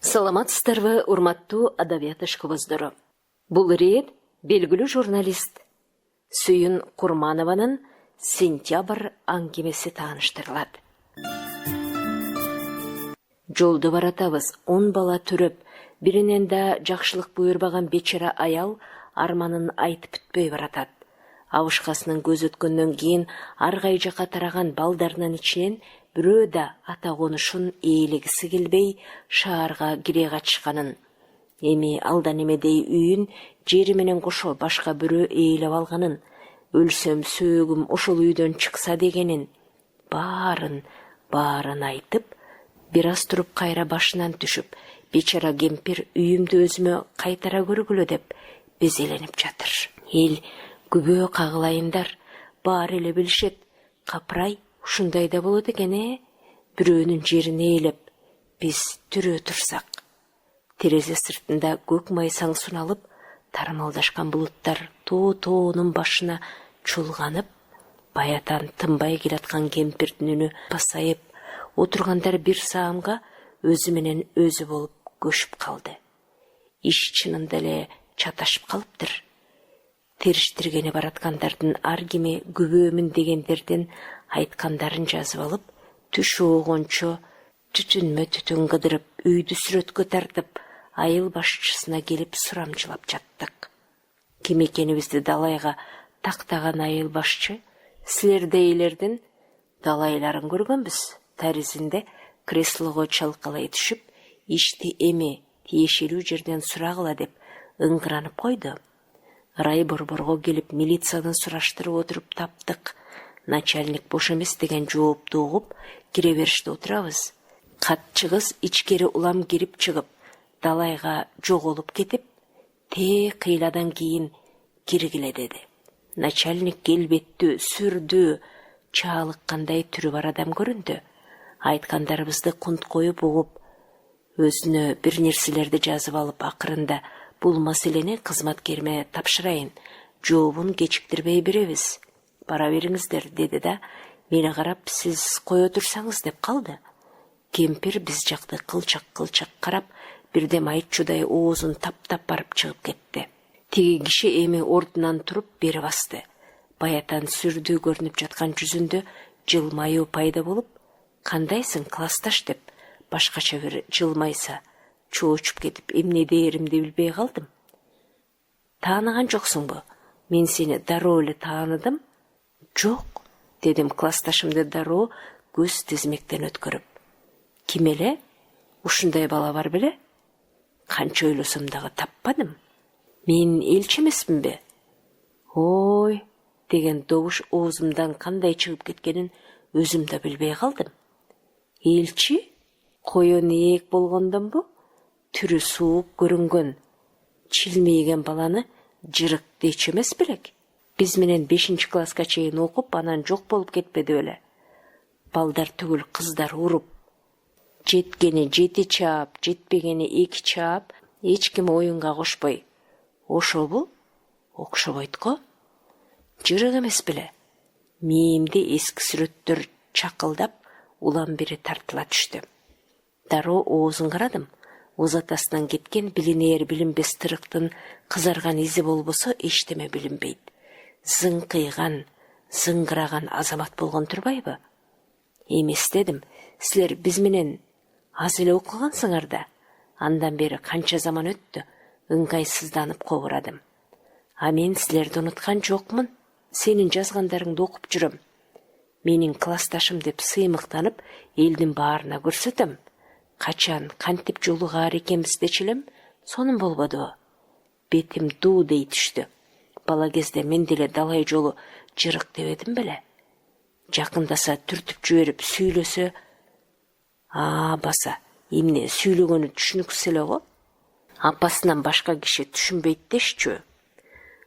Саламатсыздарбы, урматтуу адабият ышкыбыздары. Бул рет белгилүү журналист Сүйүн Курманованын «Сентябрь» аңгемеси тааныштырылат. Жолду баратабыз, 10 бала төрөп, биринен да жакшылык буйрбаган бечара аял арманын айтып бүтпөй баратат. Абышкасынын көз өткөндөн кийин ар кай жака тараган балдарынын ичинен бирөө да ата конушун ээлегиси келбей шаарга кире качышканын, эми алдан эмедей үйүн жери менен кошо башка бирөө ээлеп алганын, өлсөм сөөгүм ошол үйдөн чыкса дегенин баарын айтып, бир аз туруп кайра башынан түшүп, бечара кемпир үйүмдү өзүмө кайтара көргүлө деп безеленип жатыр. Эл күбө кагылайындар, баары эле билишет. Капырай, ушундай да болот экен, бирөөнүн жерин ээлеп, биз түрө турсак. Терезе сыртында көк майсаң суналып, тармалдашкан булуттар тоонун башына чулганып, баятан тынбай келаткан кемпирдин үнү пасайып, отургандар бир саамга өзү менен өзү болуп көшүп калды. Иш чынында эле чаташып калыптыр. Териштиргени бараткандардын ар кими күбөөмүн дегендердин айткандарын жазып алып, түш оогончо түтүнмө түтүн кыдырып, үйдү сүрөткө тартып, айыл башчысына келип сурамжылап жаттык. Ким экенибизди далайга тактаган айыл башчы, силердейлердин далайларын көргөнбүз, таризинде креслого чалкалай түшүп, ишти эми тиешелүү жерден сурагыла деп ыңгыранып койду. Райборборго келип милицияны сураштырып отуруп таптык. Начальник бош эмес деген жоопту угуп, кире бериште отурабыз. Катчы кыз ичкери улам кирип чыгып, далайга жоголуп кетип, кыйладан кийин киргиле деди. Начальник келбеттүү, сүрдүү, чаалыккандай түрү бар адам көрүндү. Айткандарыбызды кунт коюп угуп, өзүнө бир нерселерди жазып алып, акырында бул маселени кызматкериме тапшырайын, жообун кечиктирбей беребиз. Бара бериңиздер, деди да, мени карап, сиз кое турсаңыз деп калды. Кемпир биз жакты кылчак карап, бирдем айтчудай оозун таптап барып чыгып кетти. Тиги киши эми ордунан туруп бери басты. Баятан сүрдүү көрүнүп жаткан жүзүндө жылмаюу пайда болуп, кандайсың, классташ деп, башкача бир жылмайса, чоочуп кетип, эмне дээримди билбей калдым. Тааныган жоксуңбу? Мен сени дароо эле тааныдым. Жок, дедим классташымды дароо көз тизмектен өткөрүп. Ким эле? Ушундай бала бар беле? Канча ойлосом дагы таппадым. Мен элчи эмесминби? Ой, деген добуш оозумдан кандай чыгып кеткенин өзүм да билбей калдым. Элчи? Коен ээк болгондонбу? Түрү суук көрүнгөн, чилмейген баланы жырык дейчү эмес белек? Биз менен 5 класска чейин окуп, анан жок болуп кетпеди беле? Балдар түгүл кыздар уруп, жеткени 7 чаап, жетпегени 2 чаап, эч ким оюнга кошпой. Ошобу? Окшобойт го. Жырык эмес беле? Мээимде эски сүрөттөр чакылдап, улам бери тартыла түштү. Дароо оозун карадым. Оз атасынан кеткен билинээр билинбес тырыктын кызарган изи болбосо эчтеме билинбейт. Зыңкыйган, зыңгыраган азамат болгон турбайбы? Эмес дедим, силер биз менен аз эле окугансыңар да. Андан бери канча заман өттү, ыңгайсызданып кобурадым. А мен силерди унуткан жокмун, сенин жазгандарыңды окуп жүрөм. Менин классташым деп сыймыктанып, элдин баарына көрсөтөм. Качан, кантип жолугаар экенбиз дечилем, сонун болбодубу? Бетим дуу дей түштү. Бала кезде мен деле далай жолу жырык дебедим беле? Жакындаса түртүп жиберип сүйлөсө, баса, эмне сүйлөгөнү түшүнүксүз эле го. Апасынан башка киши түшүнбөйт дешчү.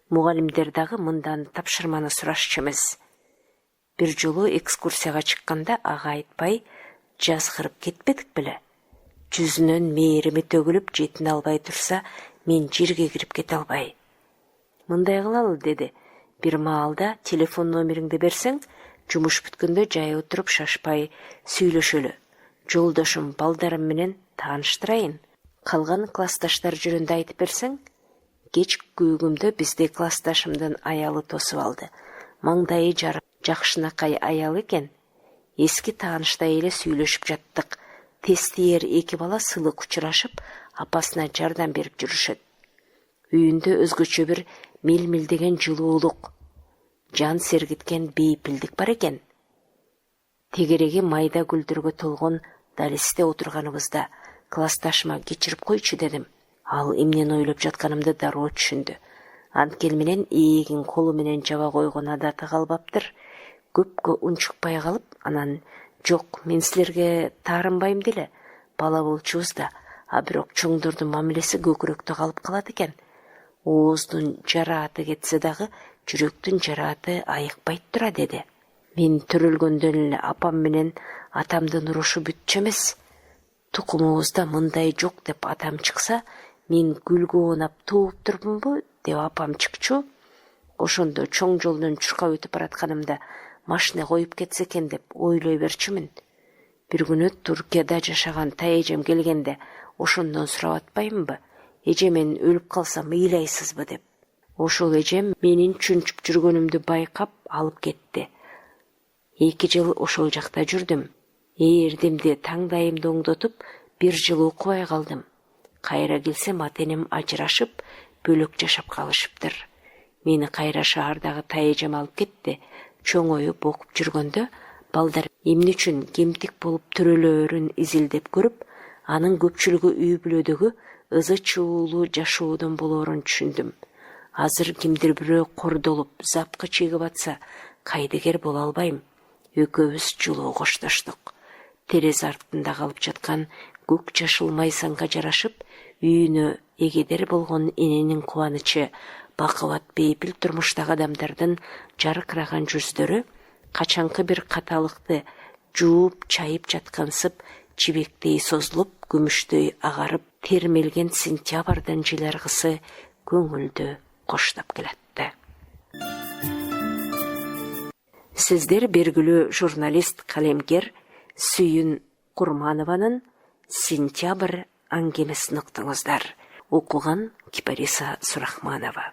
Мугалимдер дагы мындан тапшырманы сурашчу эмес. Бир жолу экскурсияга чыкканда ага айтпай жазгырып кетпедик беле? Жүзүнөн мээрими төгүлүп жетине албай турса, мен жерге кирип кете албай. Мындай кылалы, деди. Бир маалда телефон номериңди берсең, жумуш бүткөндө жай отуруп шашпай сүйлөшөлү. Жолдошум, балдарым менен тааныштырайын. Қалған классташтар жөнінде айтып берсең? Кеч күйгімді бізде классташымдың аялы тосып алды. Маңдайы жарып, жақшынақай аял екен. Ескі тағыныштай еле сөйлешіп жаттық. Тестиер екі бала сылық ұшырашып, апасына жардан беріп жүрішеді. Үйінде өзгөчө бір мел-мелдеген жылуулық, жан сергіткен бейпілдік бар екен. Тегереге майда гүлдірге толған далисте отырғанымызда классташыма кечіріп қойчу дедім. Ал имнен ойлап жатқанымды дароо түшүндү. Анткелменен ийигин колу менен жаба койгон адаты калбаптыр. Көпкө унчукпай калып, анан жок, мен силерге таарынбайм деле. Бала болчубуз да, а бирок чоңдордун мамилеси көкүрөктө калып калат экен. Ооздун жарааты кетсе дагы, жүрөктүн жарааты айыкпайт тура деди. Мен төрөлгөндөн эле апам менен атамдын урушу бүтчү эмес. Тукумубузда мындай жок деп атам чыкса, мен гүлгө оонап тууп турмунбу деп апам чыкчу. Ошондо чоң жолдон чуркап өтүп баратканымда машина коюп кетсе экен деп ойлой берчүмүн. Бир күнү Туркияда жашаган тайэжем келгенде ошондон сурап атпаймынбы? Эже мен өлүп калсам ыйлайсызбы деп. Ошол эжем менин чүнчүп жүргөнүмдү байкап алып кетти. 2 жыл ошол жакта жүрдүм. Эрдимди таңдайымды оңдотуп, 1 жыл окубай калдым. Кайра келсем ата-энем ажырашып, бөлөк жашап калышыптыр. Мени кайра шаардагы тайэжем алып кетти. Чоңоюп окуп жүргөндө балдар эмне үчүн кемтик болуп төрөлөөрүн изилдеп көрүп, анын көпчүлүгү үй бүлөдөгү ызы чуулуу жашоодон болоорун түшүндүм. Азыр кимдир бирөө кордолуп, запкы чегип атса, кайдыгер боло албайм. Экөөбүз жылуу коштоштук. Терезе артында калып жаткан көк жашыл майсаңга жарашып, үйүнө эгедер болгон эненин кубанычы, бакыбат бейпил турмуштагы адамдардын жаркыраган жүздөрү, качанкы бир каталыкты жууп чайып жаткансып, чибектей созулуп, күмүштөй агарып, термелген сентябрдын жиларгысы көңүлдү коштоп келатты. Сиздер белгилүү журналист калемгер Сүйүн Курманованын «Сентябрь» аңгемесин уктуңуздар. Окуган Кипариса Сурахманова.